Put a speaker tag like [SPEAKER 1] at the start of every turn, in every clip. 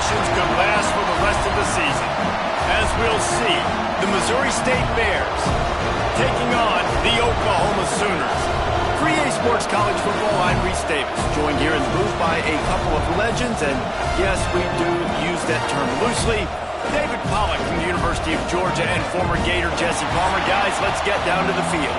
[SPEAKER 1] celebrations could last for the rest of the season. As we'll see, the Missouri State Bears taking on the Oklahoma Sooners. For EA Sports College Football, I'm Reese Davis, joined here in the booth by a couple of legends, and yes, we do use that term loosely. David Pollack from the University of Georgia and former Gator Jesse Palmer. Guys, let's get down to the field.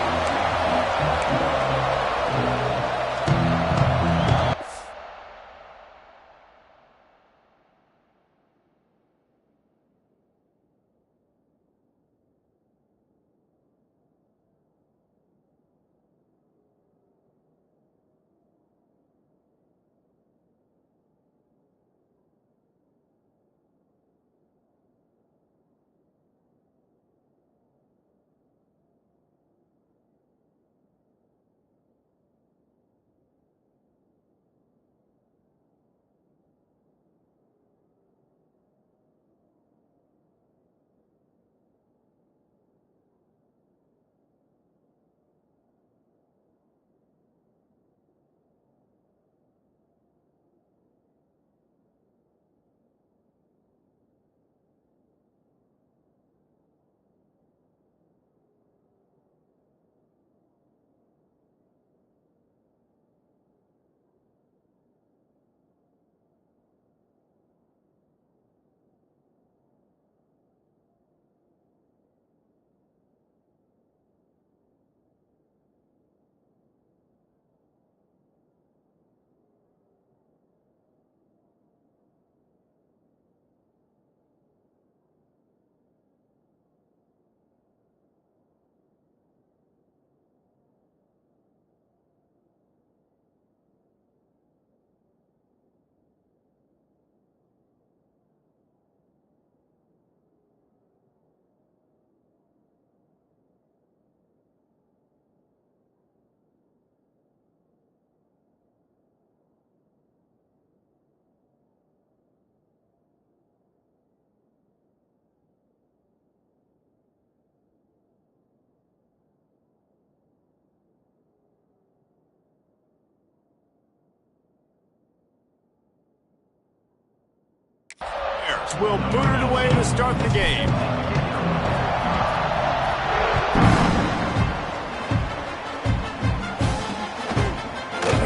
[SPEAKER 1] Will boot it away to start the game.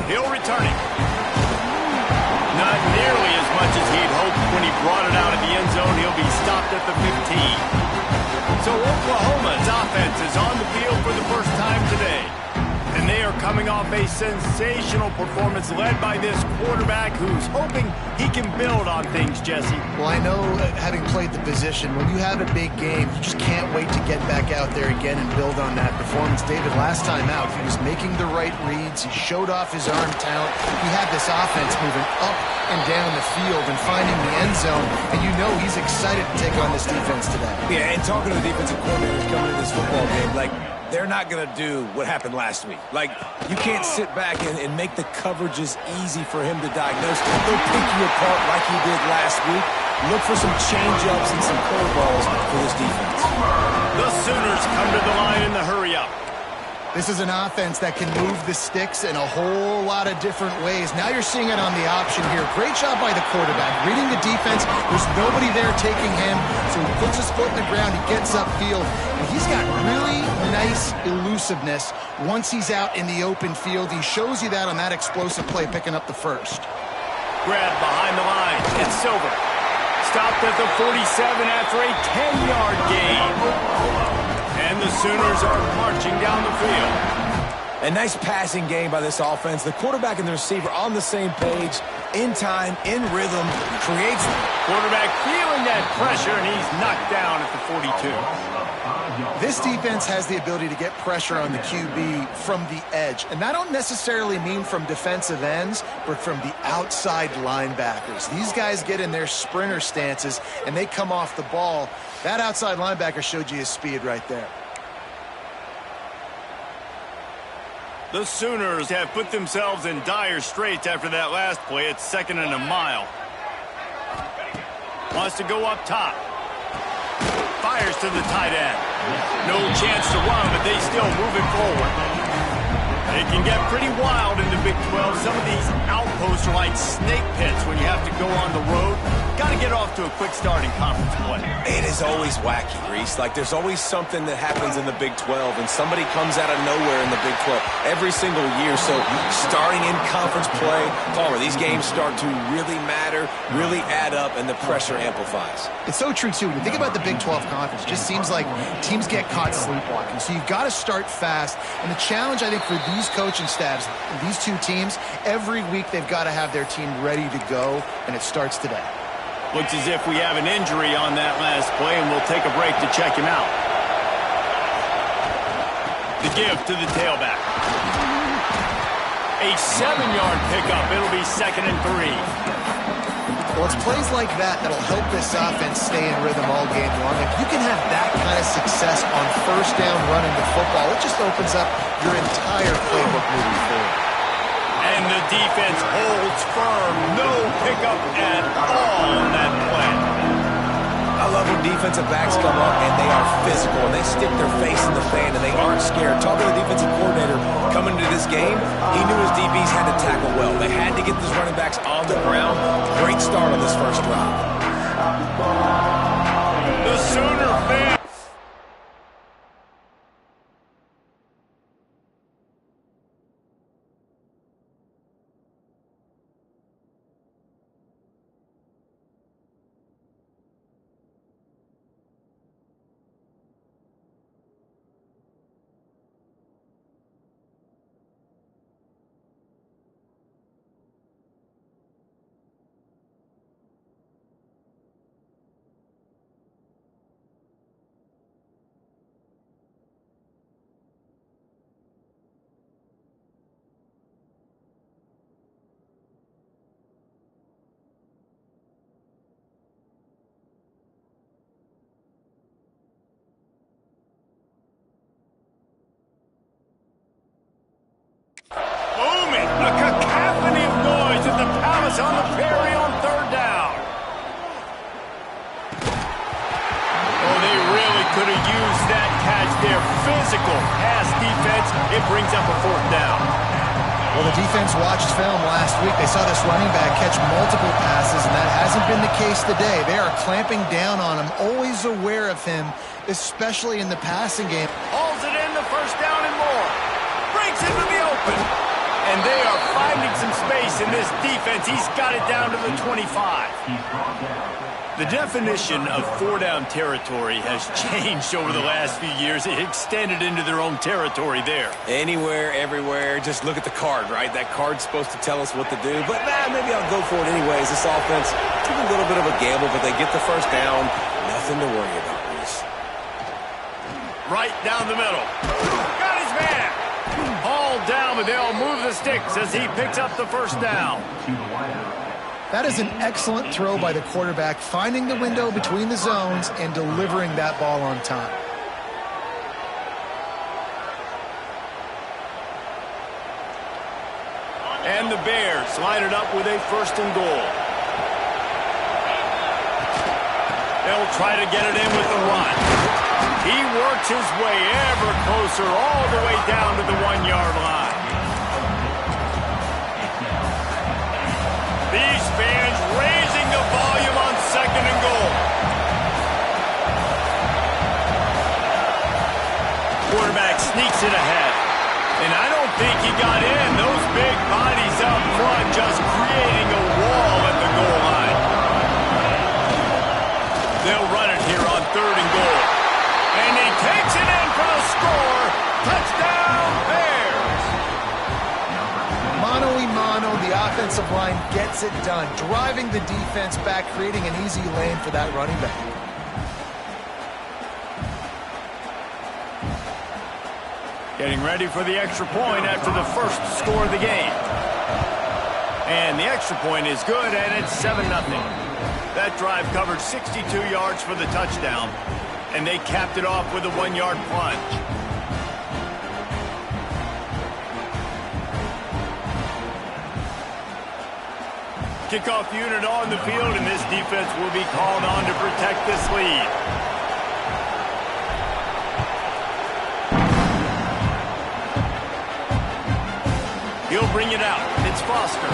[SPEAKER 1] Hill returning. Not nearly as much as he'd hoped when he brought it out of the end zone. He'll be stopped at the 15. So Oklahoma's offense is on the field for the first time today. And they are coming off a sensational performance led by this quarterback who's hoping he can build on things, Jesse.
[SPEAKER 2] Well, I know, having played the position, when you have a big game, you just can't wait to get back out there again and build on that performance. David, last time out, he was making the right reads. He showed off his arm talent. He had this offense moving up and down the field and finding the end zone. And you know he's excited to take on this defense today.
[SPEAKER 3] Yeah, and talking to the defensive coordinators coming into this football game, they're not going to do what happened last week. You can't sit back and make the coverages easy for him to diagnose. They'll pick you apart like he did last week. Look for some change-ups and some curveballs for this defense.
[SPEAKER 1] The Sooners come to the line in the hurry-up.
[SPEAKER 2] This is an offense that can move the sticks in a whole lot of different ways. Now you're seeing it on the option here. Great job by the quarterback. Reading the defense. There's nobody there taking him, so he puts his foot in the ground. He gets upfield, and he's got really nice elusiveness once he's out in the open field. He shows you that on that explosive play, picking up the first.
[SPEAKER 1] Grab behind the line. It's Silver. Stopped at the 47 after a 10-yard gain. And the Sooners are marching down the field.
[SPEAKER 3] A nice passing game by this offense. The quarterback and the receiver on the same page, in time, in rhythm, creates.
[SPEAKER 1] Quarterback feeling that pressure, and he's knocked down at the 42.
[SPEAKER 2] This defense has the ability to get pressure on the QB from the edge. And I don't necessarily mean from defensive ends, but from the outside linebackers. These guys get in their sprinter stances, and they come off the ball. That outside linebacker showed you his speed right there.
[SPEAKER 1] The Sooners have put themselves in dire straits after that last play. It's 2nd and a mile. Wants to go up top. Fires to the tight end. No chance to run, but they still move it forward. They can get pretty wild in the Big 12. Some of these outposts are like snake pits when you have to go on the road. got to get off to a quick start in conference play.
[SPEAKER 3] It is always wacky, Reese. Like, there's always something that happens in the Big 12, and somebody comes out of nowhere in the Big 12 every single year. So starting in conference play, Palmer, these games start to really matter, really add up, and the pressure amplifies.
[SPEAKER 2] It's so true, too. When you think about the Big 12 conference, it just seems like teams get caught sleepwalking. So you've got to start fast. And the challenge, I think, for these coaching staffs, these two teams, every week they've got to have their team ready to go, and it starts today.
[SPEAKER 1] Looks as if we have an injury on that last play, and we'll take a break to check him out. The give to the tailback. A 7-yard pickup. It'll be 2nd and 3.
[SPEAKER 2] Well, it's plays like that that'll help this offense stay in rhythm all game long. If you can have that kind of success on first down running the football, it just opens up your entire playbook moving forward.
[SPEAKER 1] And the defense holds firm. No pickup at all on that play.
[SPEAKER 3] I love when defensive backs come up and they are physical and they stick their face in the fan and they aren't scared. Talking to the defensive coordinator coming into this game, he knew his DBs had to tackle well. They had to get these running backs on the ground. Great start on this first drive.
[SPEAKER 1] The Sooner fans. Booming! A cacophony of noise at the Palace on the Prairie on 3rd down. Oh, they really could have used that catch there. Physical pass defense. It brings up a 4th down.
[SPEAKER 2] Well, the defense watched film last week. They saw this running back catch multiple passes, and that hasn't been the case today. They are clamping down on him, always aware of him, especially in the passing game.
[SPEAKER 1] Hauls it in, the 1st down and more. Breaks into the open. And they are finding some space in this defense. He's got it down to the 25. The definition of 4-down territory has changed over the last few years. It extended into their own territory there.
[SPEAKER 3] Anywhere, everywhere, just look at the card, right? That card's supposed to tell us what to do, but maybe I'll go for it anyways. This offense took a little bit of a gamble, but they get the 1st down. Nothing to worry about, Reese.
[SPEAKER 1] Right down the middle. Got his man. Hauled down, but they'll move the sticks as he picks up the 1st down.
[SPEAKER 2] That is an excellent throw by the quarterback, finding the window between the zones and delivering that ball on time.
[SPEAKER 1] And the Bears line it up with a 1st and goal. They'll try to get it in with the run. He works his way ever closer all the way down to the 1-yard line. These fans raising the volume on 2nd and goal. Quarterback sneaks it ahead. And I don't think he got in. Those big bodies up front just creating a wall at the goal line. They'll run it here on 3rd and goal. And he takes it in for the score. Touchdown, Bears.
[SPEAKER 2] Mano a mano, the offensive line gets it done, driving the defense back, creating an easy lane for that running back.
[SPEAKER 1] Getting ready for the extra point after the 1st score of the game. And the extra point is good, and it's 7-0. That drive covered 62 yards for the touchdown, and they capped it off with a 1-yard plunge. Kickoff unit on the field, and this defense will be called on to protect this lead. He'll bring it out. It's Foster.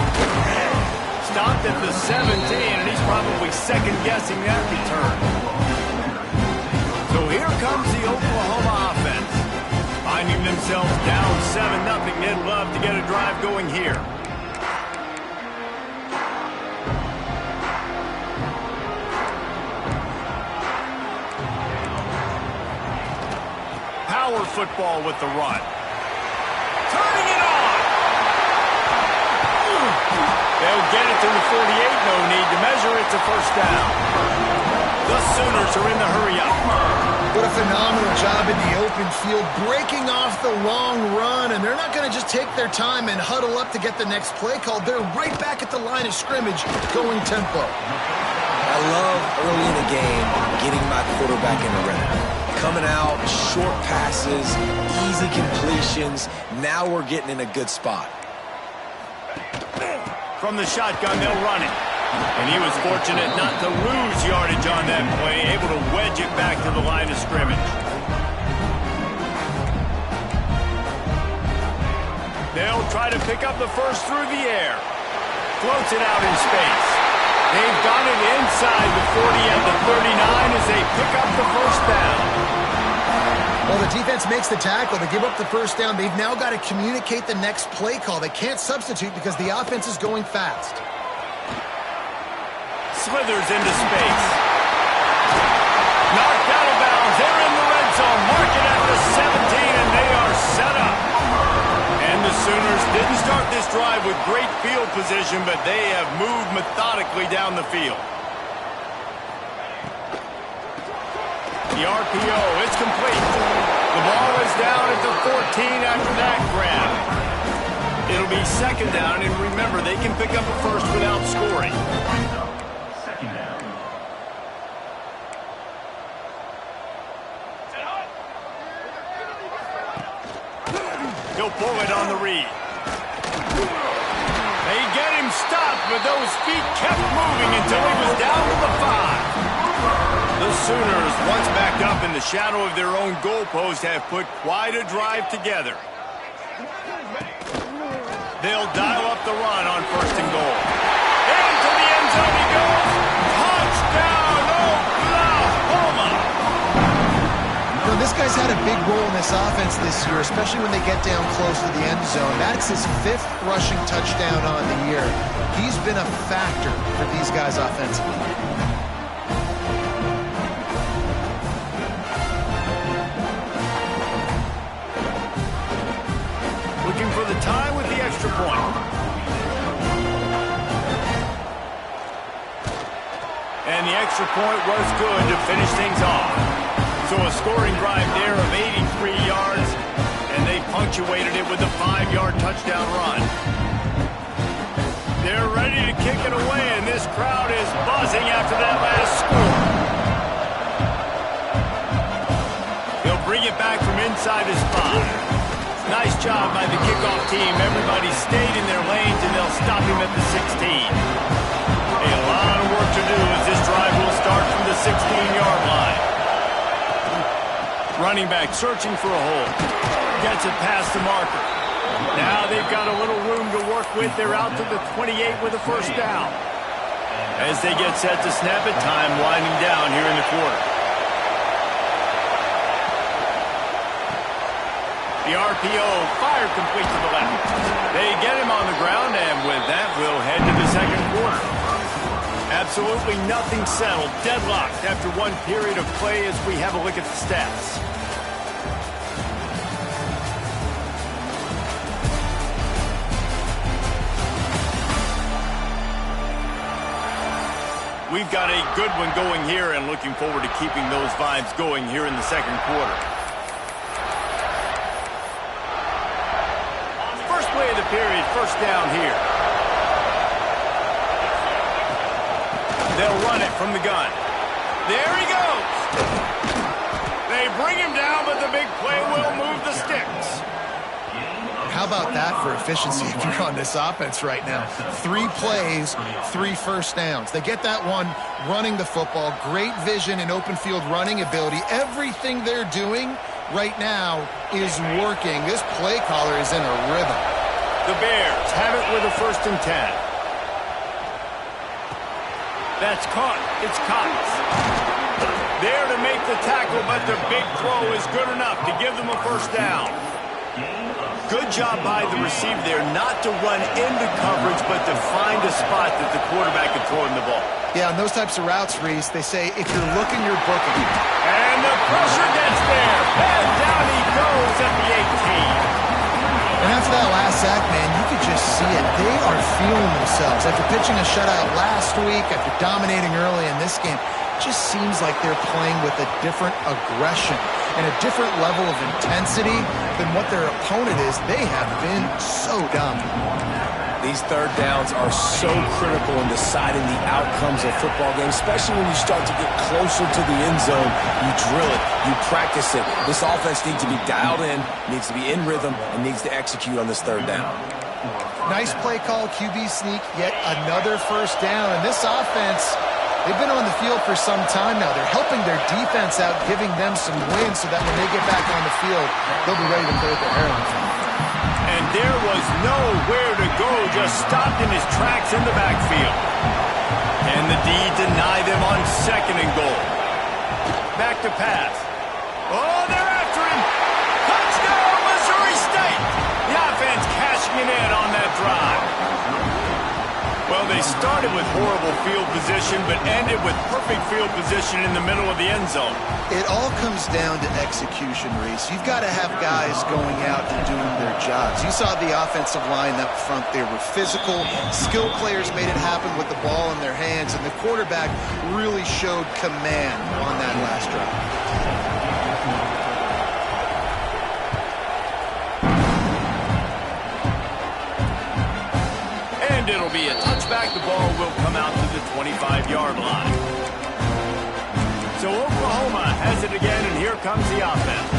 [SPEAKER 1] stopped at the 17, and he's probably second-guessing that return. So here comes the Oklahoma offense. Finding themselves down 7-0, they'd love to get a drive going here. Power football with the run. Turning it on. They'll get it to the 48. No need to measure it to first down. The Sooners are in the hurry-up.
[SPEAKER 2] What a phenomenal job in the open field, breaking off the long run, and they're not going to just take their time and huddle up to get the next play called. They're right back at the line of scrimmage, going tempo.
[SPEAKER 3] I love early in the game getting my quarterback in a rhythm. Coming out, short passes, easy completions. Now we're getting in a good spot.
[SPEAKER 1] From the shotgun, they'll run it. And he was fortunate not to lose yardage on that play, able to wedge it back to the line of scrimmage. They'll try to pick up the first through the air. Floats it out in space. They've got it inside the 40 and the 39 as they pick up the first down.
[SPEAKER 2] Well, the defense makes the tackle. They give up the first down. They've now got to communicate the next play call. They can't substitute because the offense is going fast.
[SPEAKER 1] Slithers into space. Knocked out of bounds. They're in the red zone. Mark it at the 17, and they are set up. And the Sooners didn't start this drive with great field position, but they have moved methodically down the field. The RPO, it's complete. The ball is down at the 14 after that grab. It'll be second down, and remember, they can pick up a first without scoring. He'll pull it on the read. They get him stopped, but those feet kept moving until he was down to the 5. The Sooners, once backed up in the shadow of their own goalpost, have put quite a drive together. They'll dial up the run on first and goal. Into the end zone he goes. Touchdown, Oklahoma!
[SPEAKER 2] Well, this guy's had a big role in this offense this year, especially when they get down close to the end zone. That's his 5th rushing touchdown on the year. He's been a factor for these guys offensively.
[SPEAKER 1] Looking for the tie with the extra point. And the extra point was good to finish things off. So a scoring drive there of 83 yards, and they punctuated it with a 5-yard touchdown run. They're ready to kick it away, and this crowd is buzzing after that last score. They'll bring it back from inside the spot. Nice job by the kickoff team. Everybody stayed in their lanes, and they'll stop him at the 16. A lot of work to do as this drive will start from the 16-yard line. Running back searching for a hole. Gets it past the marker. Now they've got a little room to work with. They're out to the 28 with a first down. As they get set to snap it, time winding down here in the quarter. The RPO fired complete to the left. They get him on the ground, and with that, we'll head to the second quarter. Absolutely nothing settled. Deadlocked after one period of play as we have a look at the stats. We've got a good one going here and looking forward to keeping those vibes going here in the second quarter. First play of the period, first down here. They'll run it from the gun. There he goes. They bring him down, but the big play will move the sticks.
[SPEAKER 2] How about that for efficiency if you're on this offense right now? 3 plays, 3 first downs. They get that one running the football. Great vision and open field running ability. Everything they're doing right now is working. This play caller is in a rhythm.
[SPEAKER 1] The Bears have it with a 1st and 10. That's caught. It's Cox. There to make the tackle, but the big throw is good enough to give them a first down. Good job by the receiver there not to run into coverage, but to find a spot that the quarterback can throw in the ball.
[SPEAKER 2] Yeah, on those types of routes, Reese, they say if you're looking, you're booking.
[SPEAKER 1] And the pressure gets there. And down he goes at the 18.
[SPEAKER 2] And after that last sack, man, you could just see it. They are feeling themselves. After pitching a shutout last week, after dominating early in this game, it just seems like they're playing with a different aggression and a different level of intensity than what their opponent is. They have been so dominant.
[SPEAKER 3] These third downs are so critical in deciding the outcomes of football games, especially when you start to get closer to the end zone. You drill it, you practice it. This offense needs to be dialed in, needs to be in rhythm, and needs to execute on this third down.
[SPEAKER 2] Nice play call, QB sneak, yet another first down. And this offense, they've been on the field for some time now. They're helping their defense out, giving them some wins so that when they get back on the field, they'll be ready to play with their hair on fire.
[SPEAKER 1] And there was nowhere to go, just stopped in his tracks in the backfield. And the D denied them on 2nd and goal. Back to pass. Oh, they're after him. Touchdown, Missouri State. The offense cashing it in on that drive. Well, they started with horrible field position, but ended with perfect field position in the middle of the end zone.
[SPEAKER 2] It all comes down to execution, Reese. You've got to have guys going out and doing their jobs. You saw the offensive line up front. They were physical. Skilled players made it happen with the ball in their hands, and the quarterback really showed command on that last drive.
[SPEAKER 1] It'll be a touchback. The ball will come out to the 25-yard line. So Oklahoma has it again, and here comes the offense.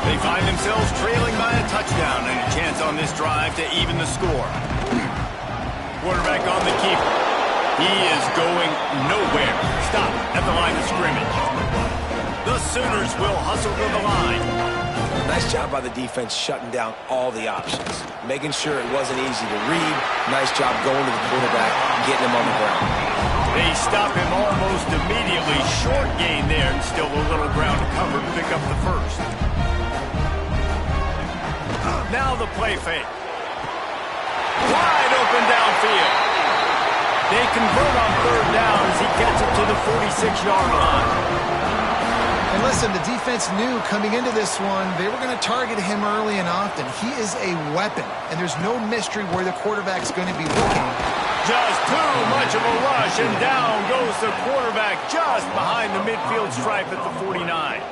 [SPEAKER 1] They find themselves trailing by a touchdown and a chance on this drive to even the score. Quarterback on the keeper. He is going nowhere. Stop at the line of scrimmage. The Sooners will hustle to the line.
[SPEAKER 3] Nice job by the defense shutting down all the options, making sure it wasn't easy to read. Nice job going to the quarterback, getting him on the ground.
[SPEAKER 1] They stop him almost immediately. Short gain there, and still a little ground to cover to pick up the first. Now the play fake. Wide open downfield. They convert on 3rd down as he gets it to the 46-yard line.
[SPEAKER 2] And listen, the defense knew coming into this one, they were going to target him early and often. He is a weapon, and there's no mystery where the quarterback's going to be looking.
[SPEAKER 1] Just too much of a rush, and down goes the quarterback just behind the midfield stripe at the 49.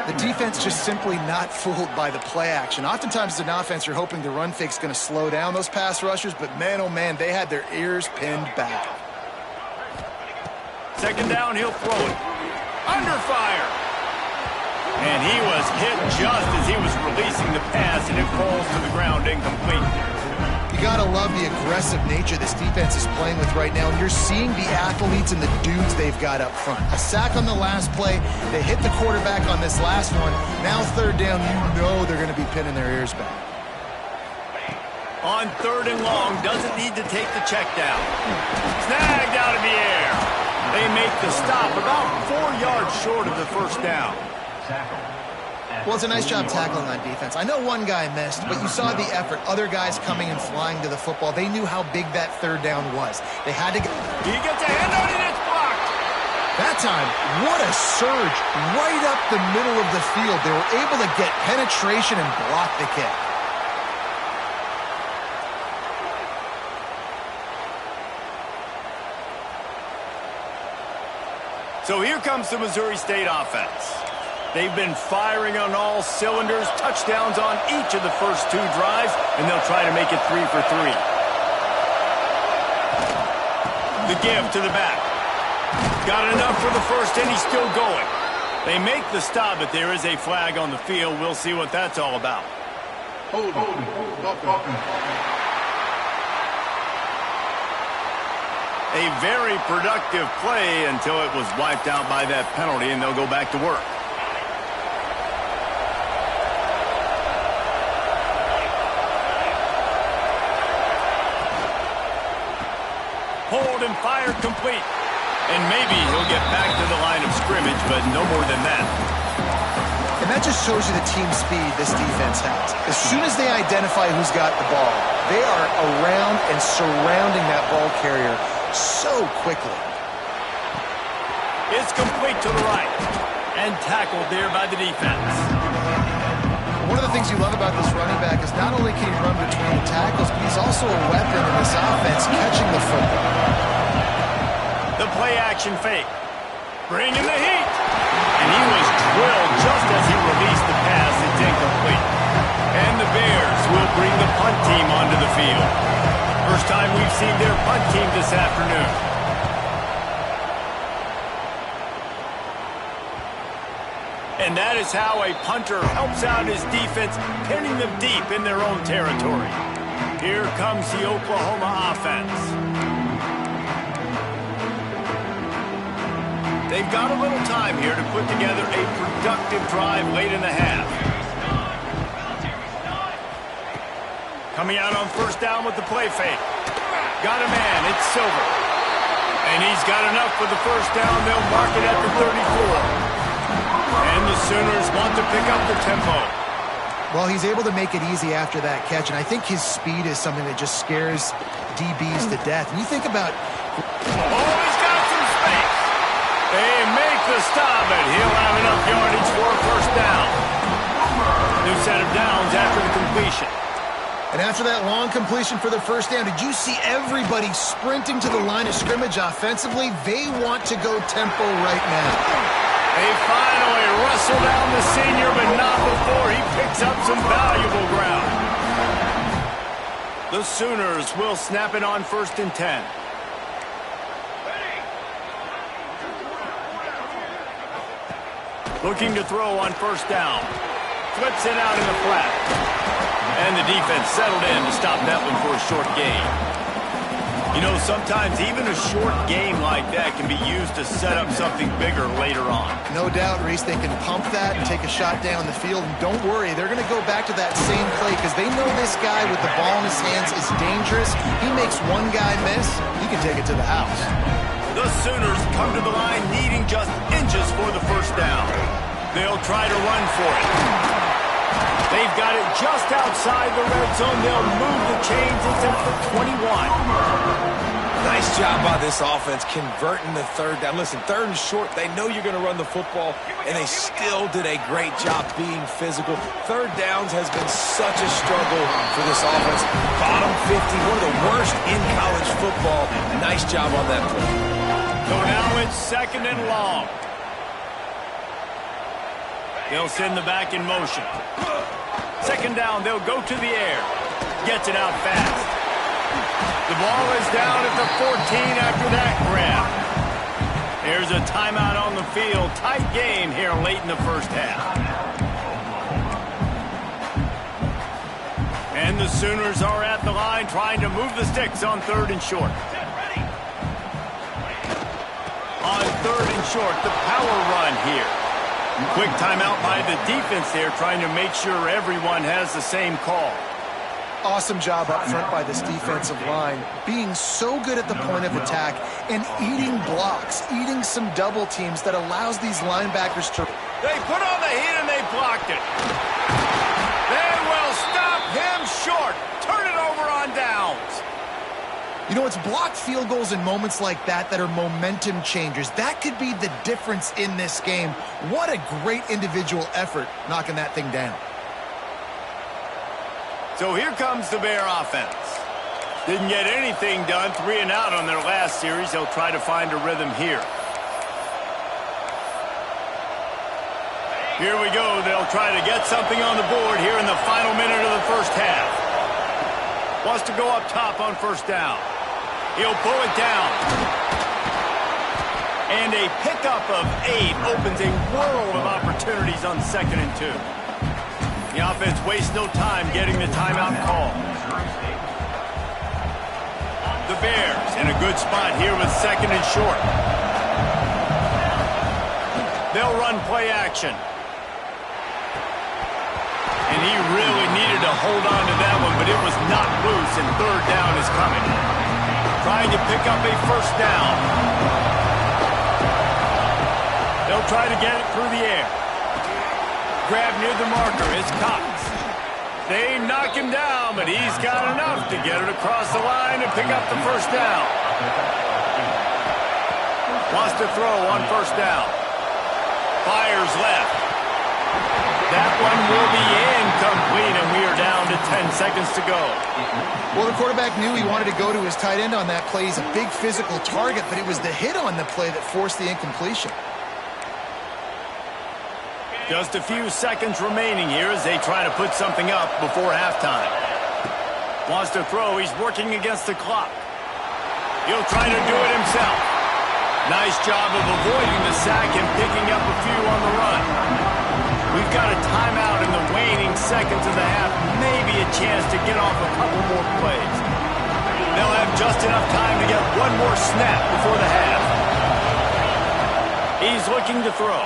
[SPEAKER 2] The defense just simply not fooled by the play action. Oftentimes as an offense, you're hoping the run fake's going to slow down those pass rushers, but man, oh man, they had their ears pinned back.
[SPEAKER 1] 2nd down, he'll throw it. Under fire. And he was hit just as he was releasing the pass, and it falls to the ground incomplete.
[SPEAKER 2] You got to love the aggressive nature this defense is playing with right now, and you're seeing the athletes and the dudes they've got up front. A sack on the last play. They hit the quarterback on this last one. Now 3rd down, you know they're going to be pinning their ears back.
[SPEAKER 1] On 3rd and long, doesn't need to take the check down. Snagged out of the air. They make the stop about 4 yards short of the first down.
[SPEAKER 2] Well, it's a nice job tackling on defense. I know one guy missed, but you saw the effort. Other guys coming and flying to the football. They knew how big that 3rd down was. They had to get...
[SPEAKER 1] He gets a hand on it, it's blocked.
[SPEAKER 2] That time, what a surge right up the middle of the field. They were able to get penetration and block the kick.
[SPEAKER 1] So here comes the Missouri State offense. They've been firing on all cylinders, touchdowns on each of the first 2 drives, and they'll try to make it 3 for 3. The give to the back. Got enough for the first, and he's still going. They make the stop, but there is a flag on the field. We'll see what that's all about. A very productive play until it was wiped out by that penalty, and they'll go back to work. Hold and fire complete. And maybe he'll get back to the line of scrimmage, but no more than that.
[SPEAKER 2] And that just shows you the team speed this defense has. As soon as they identify who's got the ball, they are around and surrounding that ball carrier so quickly.
[SPEAKER 1] It's complete to the right. And tackled there by the defense.
[SPEAKER 2] One of the things you love about this running back is not only can he run between the tackles, but he's also a weapon in this offense catching the football.
[SPEAKER 1] The play-action fake. Bring in the heat. And he was drilled just as he released the pass. It's incomplete. And the Bears will bring the punt team onto the field. First time we've seen their punt team this afternoon. And that is how a punter helps out his defense, pinning them deep in their own territory. Here comes the Oklahoma offense. They've got a little time here to put together a productive drive late in the half. Coming out on first down with the play fake. Got a man, it's Silver. And he's got enough for the first down. They'll mark it at the 34. And the Sooners want to pick up the tempo.
[SPEAKER 2] Well, he's able to make it easy after that catch, and I think his speed is something that just scares DBs to death. And you think about...
[SPEAKER 1] Oh, he's got some space. They make the stop, and he'll have enough yardage for a first down. New set of downs after the completion.
[SPEAKER 2] And after that long completion for the first down, did you see everybody sprinting to the line of scrimmage offensively? They want to go tempo right now.
[SPEAKER 1] They finally wrestle down the senior, but not before he picks up some valuable ground. The Sooners will snap it on 1st and 10. Looking to throw on first down. Flips it out in the flat. And the defense settled in to stop that one for a short gain. You know, sometimes even a short game like that can be used to set up something bigger later on.
[SPEAKER 2] No doubt, Reese, they can pump that and take a shot down the field. And don't worry, they're going to go back to that same play because they know this guy with the ball in his hands is dangerous. He makes one guy miss, he can take it to the house.
[SPEAKER 1] The Sooners come to the line needing just inches for the first down. They'll try to run for it. They've got it just outside the red zone. They'll move the chains. It's up to 21.
[SPEAKER 3] Nice job by this offense converting the third down. Listen, 3rd and short, they know you're going to run the football, and they still did a great job being physical. 3rd downs has been such a struggle for this offense. Bottom 50, one of the worst in college football. Nice job on that play.
[SPEAKER 1] So now it's 2nd and long. They'll send the back in motion. 2nd down, they'll go to the air. Gets it out fast. The ball is down at the 14 after that grab. There's a timeout on the field. Tight game here late in the first half. And the Sooners are at the line trying to move the sticks on 3rd and short. On 3rd and short, the power run here. Quick timeout by the defense there, trying to make sure everyone has the same call.
[SPEAKER 2] Awesome job up front by this defensive line, being so good at the point of attack and eating blocks, eating some double teams that allows these linebackers to...
[SPEAKER 1] They put on the heat and they blocked it. They will stop him short. Turn it over on downs.
[SPEAKER 2] You know, it's blocked field goals in moments like that that are momentum changers. That could be the difference in this game. What a great individual effort knocking that thing down.
[SPEAKER 1] So here comes the Bear offense. Didn't get anything done, 3 and out on their last series. They'll try to find a rhythm here. Here we go. They'll try to get something on the board here in the final minute of the first half. Wants to go up top on first down. He'll pull it down. And a pickup of 8 opens a world of opportunities on 2nd and 2. The offense wastes no time getting the timeout call. The Bears in a good spot here with 2nd and short. They'll run play action. And he really needed to hold on to that one, but it was not loose, and 3rd down is coming. Trying to pick up a first down. They'll try to get it through the air. Grab near the marker. It's Cox. They knock him down, but he's got enough to get it across the line and pick up the first down. Wants to throw on first down. Fires left. That one will be incomplete, and we are down to 10 seconds to go.
[SPEAKER 2] Well, the quarterback knew he wanted to go to his tight end on that play. He's a big physical target, but it was the hit on the play that forced the incompletion.
[SPEAKER 1] Just a few seconds remaining here as they try to put something up before halftime. Wants to throw. He's working against the clock. He'll try to do it himself. Nice job of avoiding the sack and picking up a few on the run. We've got a timeout in the waning seconds of the half. Maybe a chance to get off a couple more plays. They'll have just enough time to get one more snap before the half. He's looking to throw.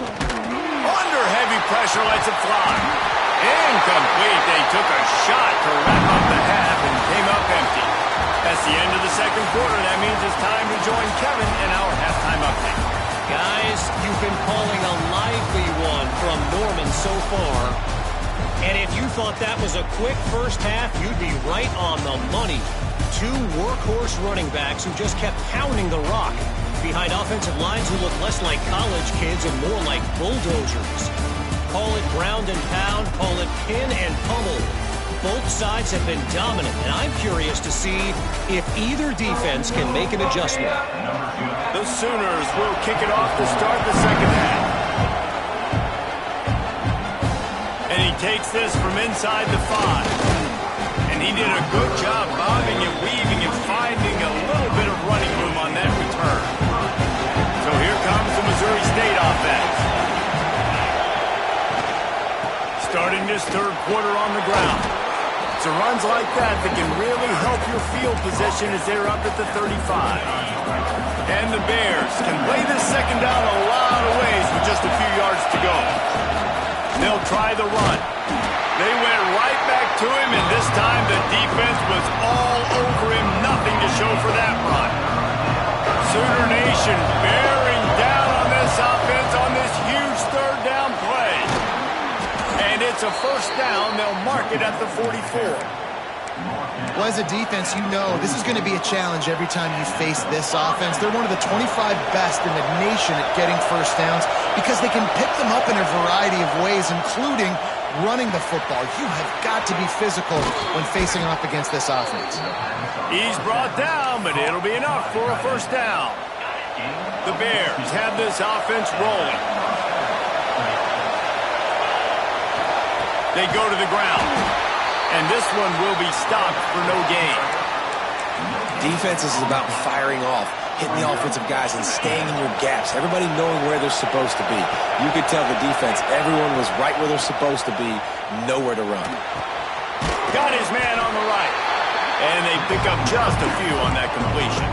[SPEAKER 1] Under heavy pressure, lets it fly. Incomplete. They took a shot to wrap up the half and came up empty. That's the end of the second quarter. That means it's time to join Kevin in our halftime update.
[SPEAKER 4] Guys, you've been calling a lively one from Norman so far. And if you thought that was a quick first half, you'd be right on the money. Two workhorse running backs who just kept pounding the rock behind offensive lines who look less like college kids and more like bulldozers. Call it ground and pound, call it pin and pummel. Both sides have been dominant, and I'm curious to see if either defense can make an adjustment.
[SPEAKER 1] The Sooners will kick it off to start the second half. And he takes this from inside the 5. And he did a good job bobbing and weaving and finding a little bit of running room on that return. So here comes the Missouri State offense. Starting this third quarter on the ground. It's runs like that that can really help your field position as they're up at the 35. And the Bears can play this second down a lot of ways with just a few yards to go. They'll try the run. They went right back to him, and this time the defense was all over him. Nothing to show for that run. Sooner Nation bearing down on this offense on this huge third down play. And it's a first down. They'll mark it at the 44.
[SPEAKER 2] Well, as a defense, you know this is going to be a challenge every time you face this offense. They're one of the 25 best in the nation at getting first downs because they can pick them up in a variety of ways, including running the football. You have got to be physical when facing off against this offense.
[SPEAKER 1] He's brought down, but it'll be enough for a first down. The Bears have this offense rolling. They go to the ground. And this one will be stopped for no gain.
[SPEAKER 3] Defense is about firing off, hitting the offensive guys and staying in your gaps. Everybody knowing where they're supposed to be. You could tell the defense, everyone was right where they're supposed to be, nowhere to run.
[SPEAKER 1] Got his man on the right. And they pick up just a few on that completion.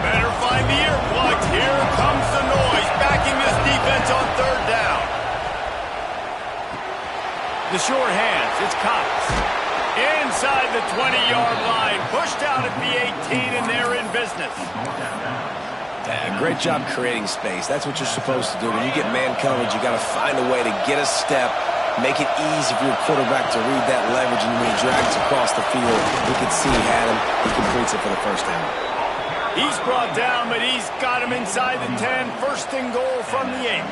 [SPEAKER 1] Better find the earplugs. Here comes the noise, backing this defense on third down. The short hands, it's Cox. Inside the 20-yard line, pushed out at the 18, and they're in business.
[SPEAKER 3] Great job creating space. That's what you're supposed to do. When you get man coverage, you got to find a way to get a step, make it easy for your quarterback to read that leverage, and when he drags across the field, you can see he had him. He completes it for the first down.
[SPEAKER 1] He's brought down, but he's got him inside the 10. First and goal from the 8.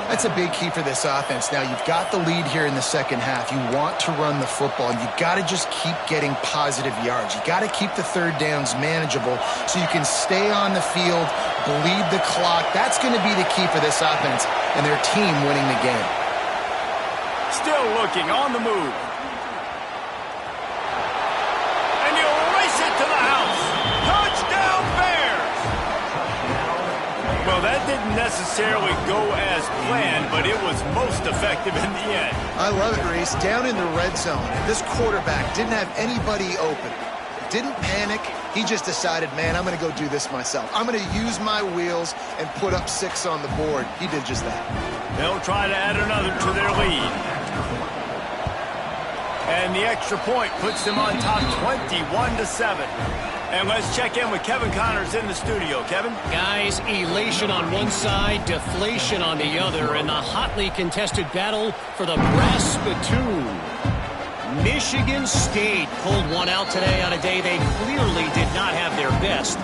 [SPEAKER 2] That's a big key for this offense. Now, you've got the lead here in the second half. You want to run the football, and you got to just keep getting positive yards. You got to keep the third downs manageable so you can stay on the field, bleed the clock. That's going to be the key for this offense and their team winning the game.
[SPEAKER 1] Still looking on the move. And he'll race it to the house. Touchdown, Bears! Well, that didn't necessarily go as planned, but it was most effective in the end.
[SPEAKER 2] I love it, Reese. Down in the red zone, this quarterback didn't have anybody open. Didn't panic. He just decided, man, I'm going to go do this myself. I'm going to use my wheels and put up 6 on the board. He did just that.
[SPEAKER 1] They'll try to add another to their lead. And the extra point puts them on top 21-7. And let's check in with Kevin Connors in the studio. Kevin?
[SPEAKER 4] Guys, elation on one side, deflation on the other, in the hotly contested battle for the brass spittoon. Michigan State pulled one out today on a day they clearly did not have their best.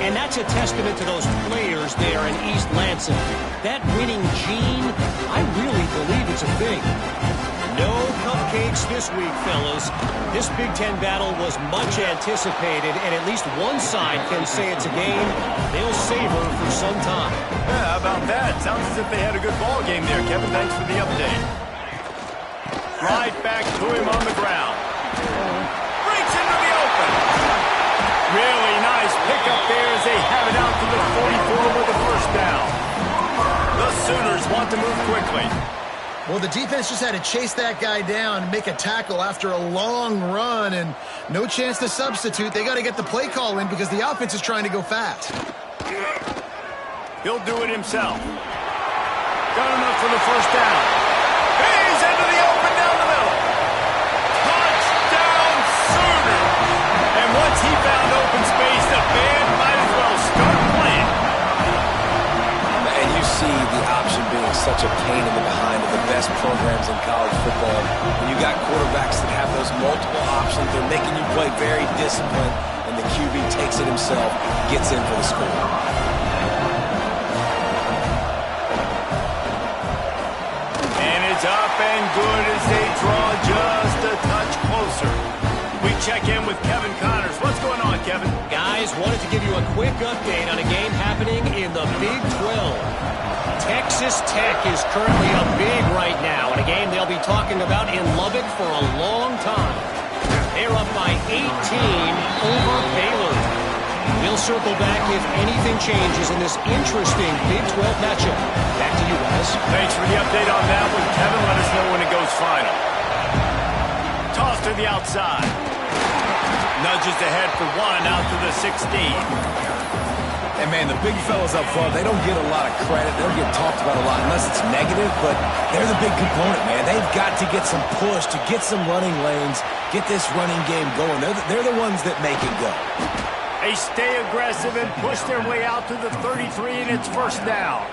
[SPEAKER 4] And that's a testament to those players there in East Lansing. That winning gene, I really believe it's a thing. No cupcakes this week, fellas. This Big Ten battle was much anticipated, and at least one side can say it's a game they'll savor for some time.
[SPEAKER 1] Yeah, how about that? Sounds as if they had a good ball game there, Kevin. Thanks for the update. Right back to him on the ground. Breaks into the open. Really nice pickup there as they have it out to the 44 with the first down. The Sooners want to move quickly.
[SPEAKER 2] Well, the defense just had to chase that guy down and make a tackle after a long run, and no chance to substitute. They got to get the play call in because the offense is trying to go fast.
[SPEAKER 1] He'll do it himself. Got enough for the first down. He's into the open down the middle. Touchdown, Sooners! And once he found open space, the band might as well start playing.
[SPEAKER 3] And you see the option being such a pain in the behind of the best programs in college football. When you got quarterbacks that have those multiple options, they're making you play very disciplined, and the QB takes it himself, gets in for the score.
[SPEAKER 1] And it's up and good as they draw just a touch closer. We check in with Kevin Connors. What's going on, Kevin?
[SPEAKER 4] Guys, wanted to give you a quick update on a game happening in the Big 12. Texas Tech is currently up big right now in a game they'll be talking about in Lubbock for a long time. They're up by 18 over Baylor. We'll circle back if anything changes in this interesting Big 12 matchup. Back to you guys.
[SPEAKER 1] Thanks for the update on that one, Kevin. Let us know when it goes final. Toss to the outside. Nudges ahead for one out to the 16.
[SPEAKER 3] And, man, the big fellas up front, they don't get a lot of credit. They don't get talked about a lot unless it's negative, but they're the big component, man. They've got to get some push, to get some running lanes, get this running game going. They're the ones that make it go.
[SPEAKER 1] They stay aggressive and push their way out to the 33, and it's first down.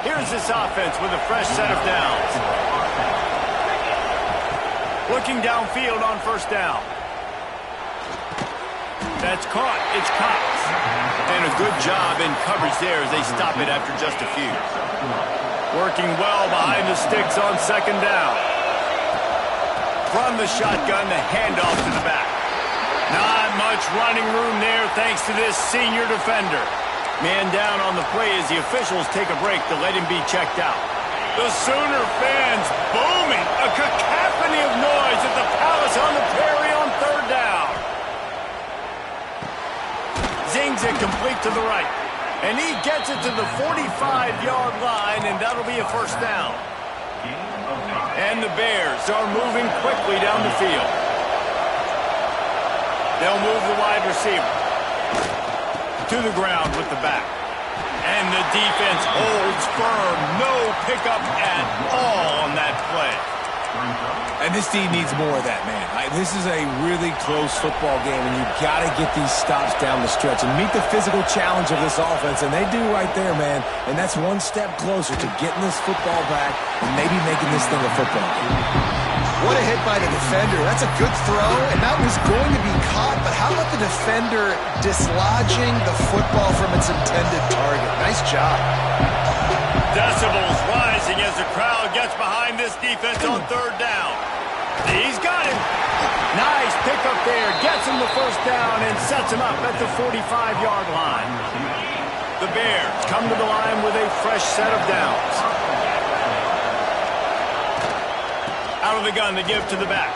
[SPEAKER 1] Here's this offense with a fresh set of downs. Looking downfield on first down. That's caught. It's Cox. And a good job in coverage there as they stop it after just a few. Working well behind the sticks on second down. From the shotgun, the handoff to the back. Not much running room there thanks to this senior defender. Man down on the play as the officials take a break to let him be checked out. The Sooner fans booming. A cacophony of noise at the Palace on the Prairie on third down. Zings it complete to the right. And he gets it to the 45-yard line, and that'll be a first down. And the Bears are moving quickly down the field. They'll move the wide receiver to the ground with the back. And the defense holds firm. No pickup at all on that play.
[SPEAKER 3] And this team needs more of that, man. This is a really close football game, and you've got to get these stops down the stretch and meet the physical challenge of this offense, and they do right there, man. And that's one step closer to getting this football back and maybe making this thing a football game.
[SPEAKER 2] What a hit by the defender. That's a good throw, and that was going to be caught, but how about the defender dislodging the football from its intended target? Nice job.
[SPEAKER 1] Decibels rising as the crowd gets behind this defense on third down. He's got him. Nice pickup there. Gets him the first down and sets him up at the 45-yard line. The Bears come to the line with a fresh set of downs. Out of the gun to give to the back.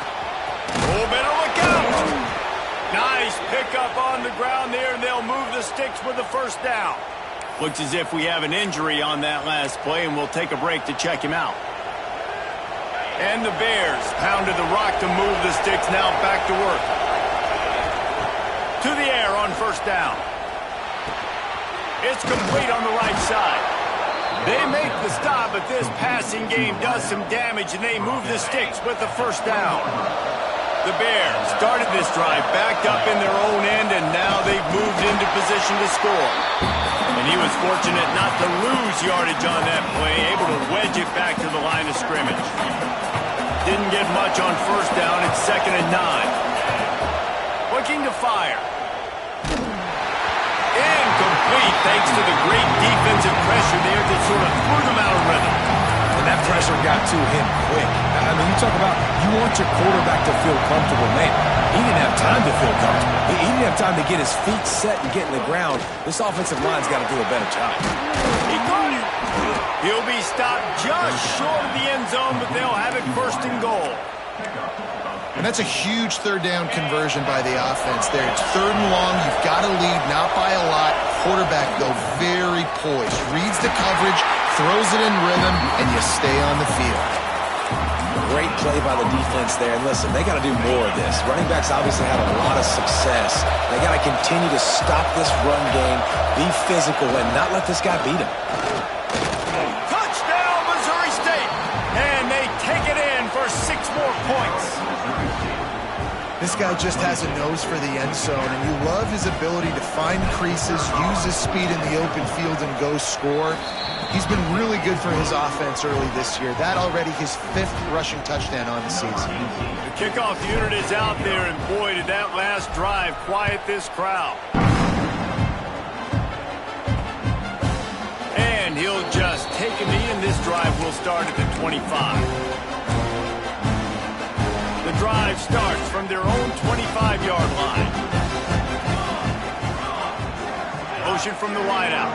[SPEAKER 1] Oh, better look out. Nice pickup on the ground there, and they'll move the sticks with the first down. Looks as if we have an injury on that last play, and we'll take a break to check him out. And the Bears pounded the rock to move the sticks, now back to work. To the air on first down. It's complete on the right side. They make the stop, but this passing game does some damage, and they move the sticks with the first down. The Bears started this drive backed up in their own end, and now they've moved into position to score. And he was fortunate not to lose yardage on that play, able to wedge it back to the line of scrimmage. Didn't get much on first down. It's 2nd and 9. Looking to fire. Incomplete, thanks to the great defensive pressure there that sort of threw them out of rhythm.
[SPEAKER 3] And that pressure got to him quick. I mean, you talk about you want your quarterback to feel comfortable. Man, he didn't have time to feel comfortable. He didn't have time to get his feet set and get in the ground. This offensive line's got to do a better job.
[SPEAKER 1] He caught it. He'll be stopped just short of the end zone, but they'll have it 1st and goal.
[SPEAKER 2] And that's a huge 3rd down conversion by the offense there. It's 3rd and long. You've got to lead, not by a lot. Quarterback, though, very poised. Reads the coverage, throws it in rhythm, and you stay on the field.
[SPEAKER 3] Great play by the defense there. And listen, they got to do more of this. Running backs obviously had a lot of success. They got to continue to stop this run game, be physical, and not let this guy beat him.
[SPEAKER 1] Touchdown, Missouri State! And they take it in for 6 more points.
[SPEAKER 2] This guy just has a nose for the end zone, and you love his ability to find creases, use his speed in the open field, and go score. He's been really good for his offense early this year. That already his 5th rushing touchdown on the season.
[SPEAKER 1] The kickoff unit is out there, and boy, did that last drive quiet this crowd. And he'll just take a knee, and this drive will start at the 25. The drive starts from their own 25-yard line. Motion from the wideout.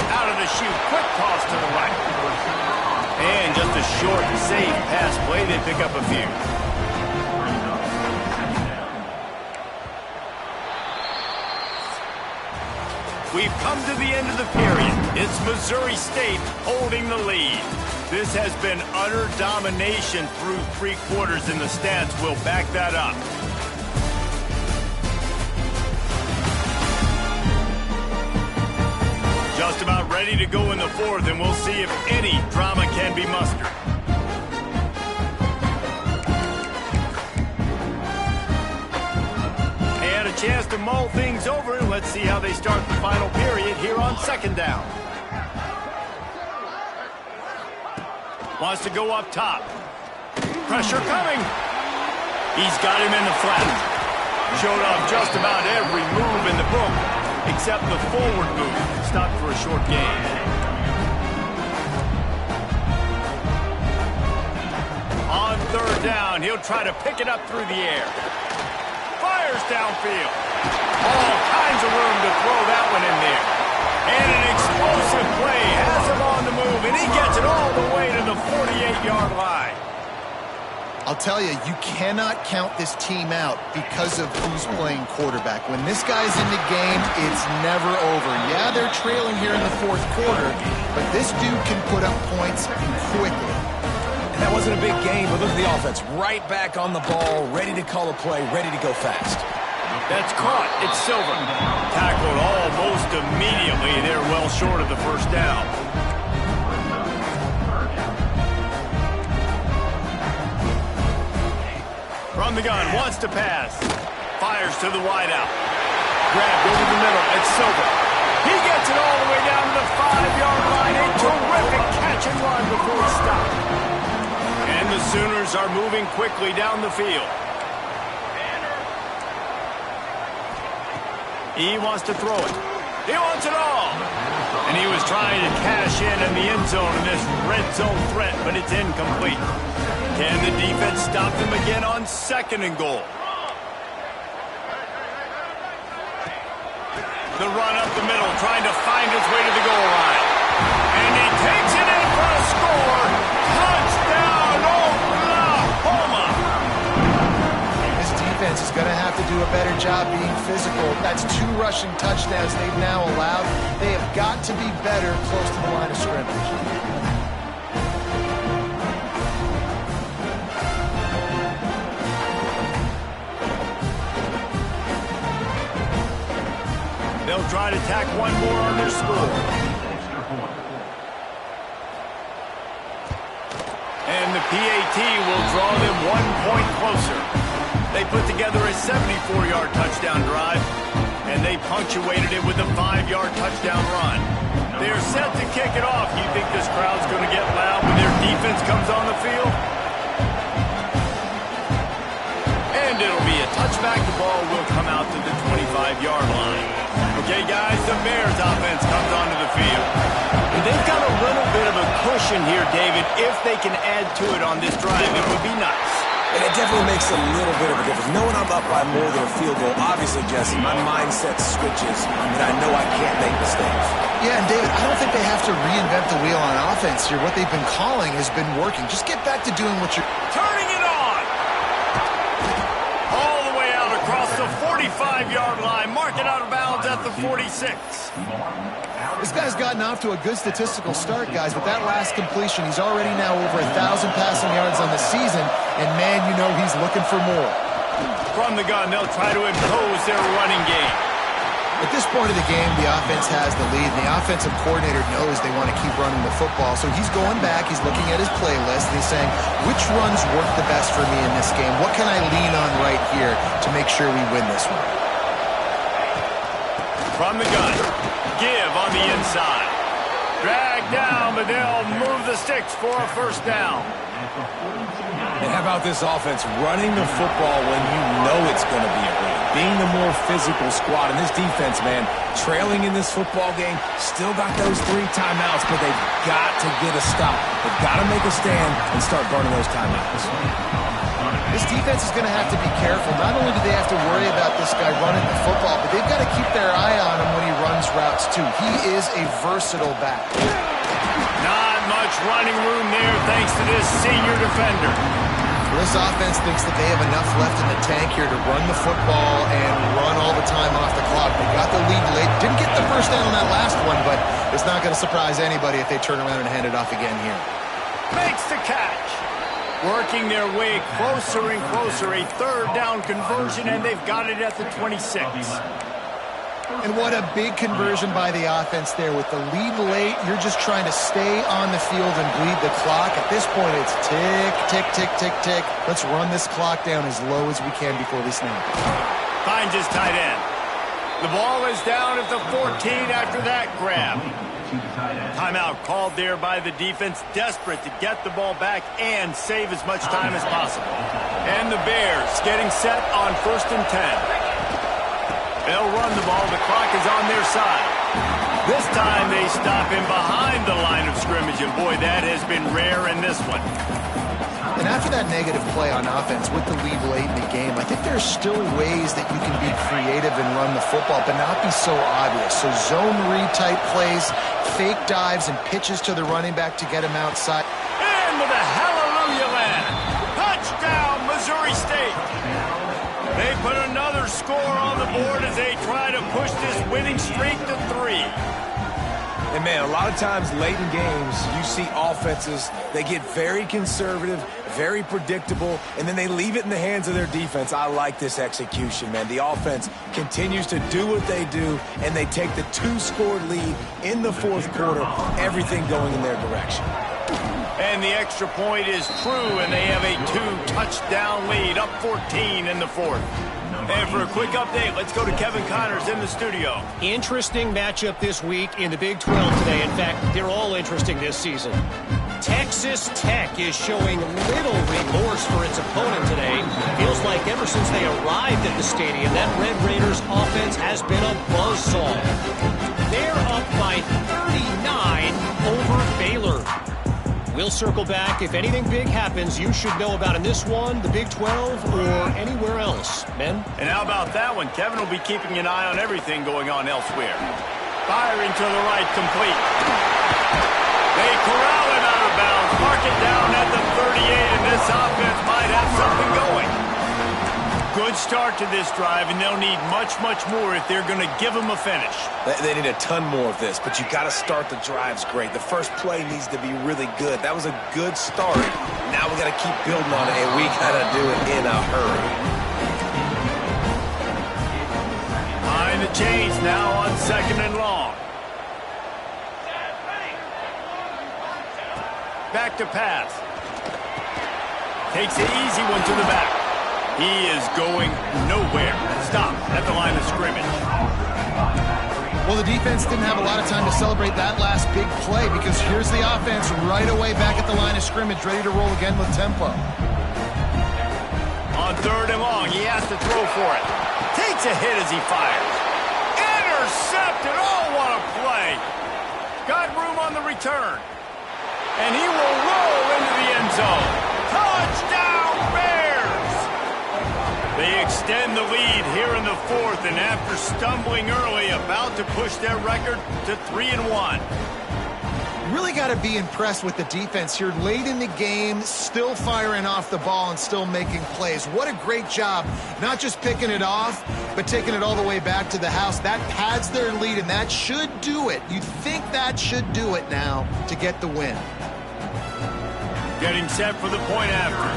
[SPEAKER 1] Out of the chute, quick toss to the right. And just a short, safe pass play. They pick up a few. We've come to the end of the period. It's Missouri State holding the lead. This has been utter domination through 3 quarters, and the stats will back that up. Just about ready to go in the 4th, and we'll see if any drama can be mustered. And a chance to mull things over, and let's see how they start the final period here on 2nd down. Wants to go up top. Pressure coming. He's got him in the flat. Showed off just about every move in the book, except the forward move. Stopped for a short gain. On 3rd down, he'll try to pick it up through the air. Fires downfield. All kinds of room to throw that one in there. And an explosive play has him on the move, and he gets it all the way to the 48-yard line.
[SPEAKER 2] I'll tell you, you cannot count this team out because of who's playing quarterback. When this guy's in the game, it's never over. Yeah, they're trailing here in the 4th quarter, but this dude can put up points quickly.
[SPEAKER 3] And that wasn't a big game, but look at the offense. Right back on the ball, ready to call a play, ready to go fast.
[SPEAKER 1] That's caught. It's Silver. Tackled almost immediately. They're well short of the 1st down. From the gun, wants to pass. Fires to the wideout. Grabbed over the middle. It's Silver. He gets it all the way down to the 5-yard line. A terrific catch and run before he stopped. And the Sooners are moving quickly down the field. He wants to throw it. He wants it all. And he was trying to cash in the end zone in this red zone threat, but it's incomplete. Can the defense stop them again on 2nd and goal? The run up the middle, trying to find his way to the goal line. And he takes it in for a score. Touchdown, Oklahoma!
[SPEAKER 2] This defense is going to have to do a better job being physical. That's 2 rushing touchdowns they've now allowed. They have got to be better close to the line of scrimmage.
[SPEAKER 1] They'll try to tack one more on their score. And PAT will draw them 1 point closer. They put together a 74-yard touchdown drive, and they punctuated it with a 5-yard touchdown run. They're set to kick it off. You think this crowd's going to get loud when their defense comes on the field? And it'll be a touchback. The ball will come out to the 25-yard line. Okay, guys, the Bears offense comes onto the field. And they've got a little bit of a cushion here, David. If they can add to it on this drive, it would be nice.
[SPEAKER 3] And it definitely makes a little bit of a difference. Knowing I'm up by more than a field goal, obviously, Jesse, my mindset switches, and I know I can't make mistakes.
[SPEAKER 2] Yeah, and David, I don't think they have to reinvent the wheel on offense here. What they've been calling has been working. Just get back to doing what you're...
[SPEAKER 1] Turning it on! All the way out across the 45-yard line. Mark it out of bounds at the 46.
[SPEAKER 2] This guy's gotten off to a good statistical start, guys, but that last completion, he's already now over 1,000 passing yards on the season, and man, you know he's looking for more.
[SPEAKER 1] From the gun, they'll try to impose their running game.
[SPEAKER 2] At this point of the game, the offense has the lead, and the offensive coordinator knows they want to keep running the football, so he's going back, he's looking at his playlist, and he's saying, which runs work the best for me in this game? What can I lean on right here to make sure we win this one?
[SPEAKER 1] From the gun, give on the inside. Drag down, but they'll move the sticks for a first down.
[SPEAKER 3] And how about this offense running the football when you know it's going to be a win? Being the more physical squad. And this defense, man, trailing in this football game, still got those 3 timeouts, but they've got to get a stop. They've got to make a stand and start burning those timeouts.
[SPEAKER 2] This defense is going to have to be careful. Not only do they have to worry about this guy running the football, but they've got to keep their eye on him when he runs routes, too. He is a versatile back.
[SPEAKER 1] Not much running room there thanks to this senior defender.
[SPEAKER 2] This offense thinks that they have enough left in the tank here to run the football and run all the time off the clock. They got the lead late. Didn't get the first down on that last one, but it's not going to surprise anybody if they turn around and hand it off again here.
[SPEAKER 1] Makes the catch. Working their way closer and closer. A 3rd down conversion, and they've got it at the 26.
[SPEAKER 2] And what a big conversion by the offense there. With the lead late, you're just trying to stay on the field and bleed the clock. At this point, it's tick, tick, tick, tick, tick. Let's run this clock down as low as we can before we snap.
[SPEAKER 1] Finds his tight end. The ball is down at the 14 after that grab. Timeout called there by the defense, desperate to get the ball back and save as much time as possible. And the Bears getting set on 1st and 10. They'll run the ball. The clock is on their side. This time they stop him behind the line of scrimmage, and boy, that has been rare in this one.
[SPEAKER 2] And after that negative play on offense with the lead late in the game, I think there's still ways that you can be creative and run the football, but not be so obvious. So zone read type plays, fake dives, and pitches to the running back to get him outside.
[SPEAKER 1] And with a hallelujah land. Touchdown, Missouri State. They put another score on the board as they try to push this winning streak to 3.
[SPEAKER 3] And, man, a lot of times late in games, you see offenses, they get very conservative, very predictable, and then they leave it in the hands of their defense. I like this execution, man. The offense continues to do what they do, and they take the 2-score lead in the 4th quarter, everything going in their direction.
[SPEAKER 1] And the extra point is true, and they have a 2-touchdown lead, up 14 in the 4th. And for a quick update, let's go to Kevin Connors in the studio.
[SPEAKER 4] Interesting matchup this week in the Big 12 today. In fact, they're all interesting this season. Texas Tech is showing little remorse for its opponent today. Feels like ever since they arrived at the stadium, that Red Raiders offense has been a buzzsaw. They're up by 39 over Baylor. We'll circle back. If anything big happens, you should know about in this one, the Big 12, or anywhere else. Ben?
[SPEAKER 1] And how about that one? Kevin will be keeping an eye on everything going on elsewhere. Firing to the right, complete. They corral him out of bounds. Mark it down at the 38, and this offense might have something going. Good start to this drive, and they'll need much, much more if they're going to give them a finish.
[SPEAKER 3] They need a ton more of this, but you got to start the drives great. The first play needs to be really good. That was a good start. Now we got to keep building on it, and we got to do it in a hurry.
[SPEAKER 1] Behind the chains now on 2nd and long. Back to pass. Takes the easy one to the back. He is going nowhere. Stop at the line of scrimmage.
[SPEAKER 2] Well, the defense didn't have a lot of time to celebrate that last big play because here's the offense right away back at the line of scrimmage, ready to roll again with tempo.
[SPEAKER 1] On 3rd and long, he has to throw for it. Takes a hit as he fires. Intercepted. Oh, what a play. Got room on the return. And he will roll into the end zone. Touchdown, Bears! They extend the lead here in the 4th, and after stumbling early, about to push their record to 3-1.
[SPEAKER 2] Really got to be impressed with the defense here late in the game, still firing off the ball and still making plays. What a great job, not just picking it off, but taking it all the way back to the house. That pads their lead, and that should do it. You'd think that should do it now to get the win.
[SPEAKER 1] Getting set for the point after.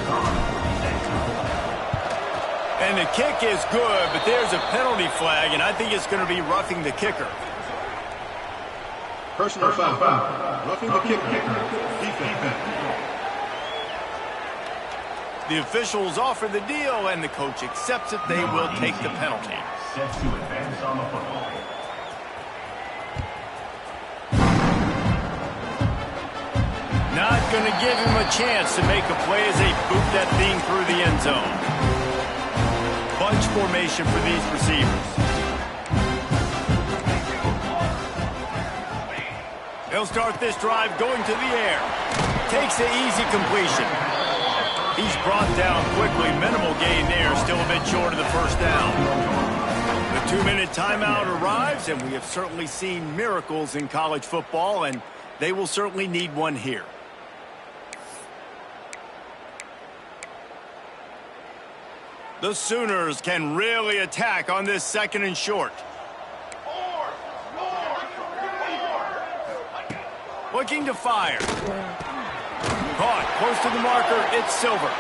[SPEAKER 1] And the kick is good, but there's a penalty flag, and I think it's going to be roughing the kicker.
[SPEAKER 5] Personal foul. Roughing the kicker. Defense.
[SPEAKER 1] The officials offer the deal, and the coach accepts it. They will take the penalty.
[SPEAKER 5] Set to advance on the football.
[SPEAKER 1] Not going to give him a chance to make a play as they boot that thing through the end zone. Bunch formation for these receivers. They'll start this drive going to the air. Takes the easy completion. He's brought down quickly. Minimal gain there. Still a bit short of the first down. The 2-minute timeout arrives, and we have certainly seen miracles in college football, and they will certainly need one here. The Sooners can really attack on this 2nd and short. Looking to fire. Caught close to the marker. It's Silver.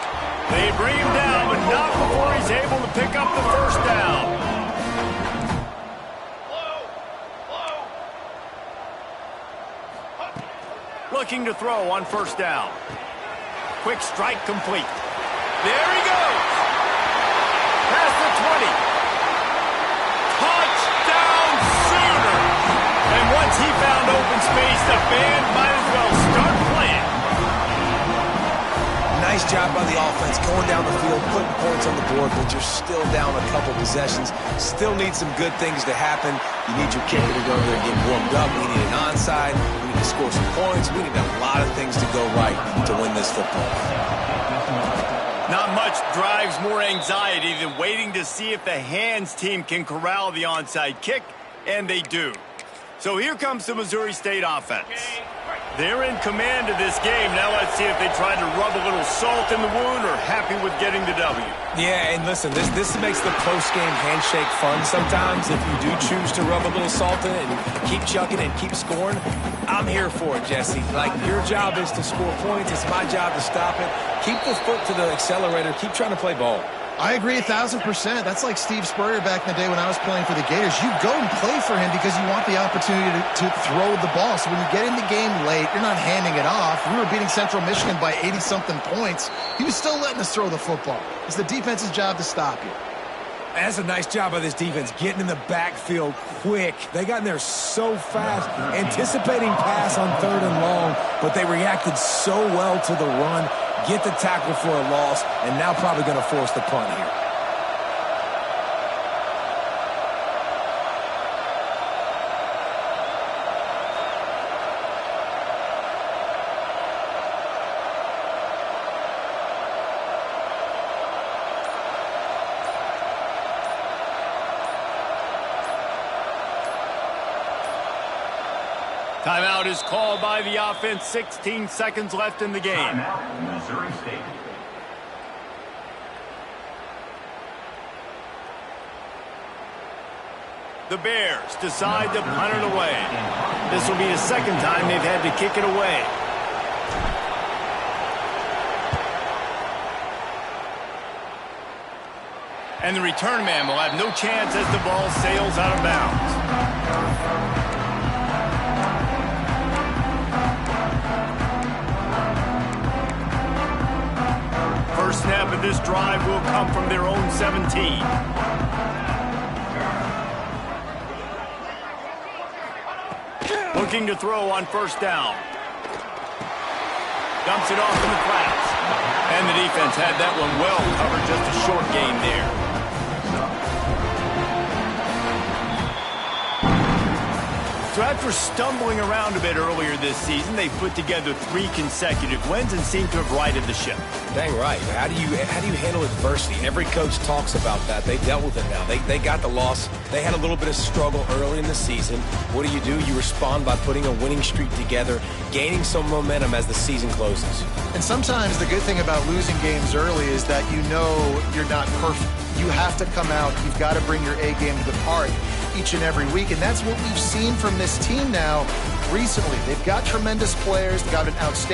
[SPEAKER 1] They bring him down, but not before he's able to pick up the first down. Looking to throw on 1st down. Quick strike complete. There he goes. Past the 20. Touchdown Sooners. And once he found open space, the band might as well start playing.
[SPEAKER 3] Nice job by the offense, going down the field, putting points on the board, but you're still down a couple possessions. Still need some good things to happen. You need your kicker to go there and get warmed up. We need an onside. We need to score some points. We need a lot of things to go right to win this football game.
[SPEAKER 1] Not much drives more anxiety than waiting to see if the hands team can corral the onside kick, and they do. So here comes the Missouri State offense. They're in command of this game. Now let's see if they try to rub a little salt in the wound or happy with getting the W.
[SPEAKER 3] Yeah, and listen, this makes the post-game handshake fun sometimes. If you do choose to rub a little salt in it and keep chucking and keep scoring, I'm here for it, Jesse. Like, your job is to score points. It's my job to stop it. Keep the foot to the accelerator. Keep trying to play ball.
[SPEAKER 2] I agree 1,000%. That's like Steve Spurrier back in the day when I was playing for the Gators. You go and play for him because you want the opportunity to throw the ball. So when you get in the game late, you're not handing it off. We were beating Central Michigan by 80-something points. He was still letting us throw the football. It's the defense's job to stop you.
[SPEAKER 3] That's a nice job by this defense, getting in the backfield quick. They got in there so fast, anticipating pass on 3rd and long, but they reacted so well to the run. Get the tackle for a loss, and now probably going to force the punt here.
[SPEAKER 1] Timeout is called by the offense. 16 seconds left in the game.
[SPEAKER 5] Timeout, Missouri State.
[SPEAKER 1] The Bears decide to punt it away. This will be the 2nd time they've had to kick it away. And the return man will have no chance as the ball sails out of bounds. next drive will come from their own 17. Looking to throw on first down. Dumps it off in the flats. And the defense had that one well covered, just a short gain there. So after stumbling around a bit earlier this season, they put together 3 consecutive wins and seem to have righted the ship.
[SPEAKER 3] Dang right. How do you handle adversity? Every coach talks about that. They dealt with it now. They got the loss. They had a little bit of struggle early in the season. What do? You respond by putting a winning streak together, gaining some momentum as the season closes.
[SPEAKER 2] And sometimes the good thing about losing games early is that you know you're not perfect. You have to come out. You've got to bring your A game to the park each and every week, and that's what we've seen from this team now recently. They've got tremendous players. They've got an outstanding